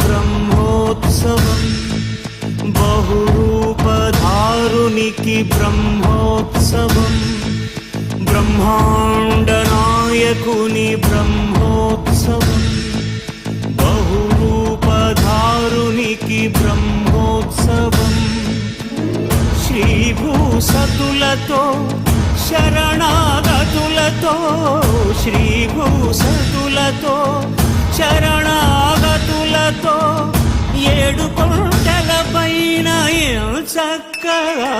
బ్రహ్మోత్సవం బహురూపధారునికి బ్రహ్మోత్సవం బ్రహ్మాండ నాయకుని బ్రహ్మోత్సవం బహురూపధారునికి బ్రహ్మోత్సవం శ్రీభూసతులతో శరణాగతులతో శ్రీభూసతులతో శరణాగతులతో 7 కొండల పైన చక్కగా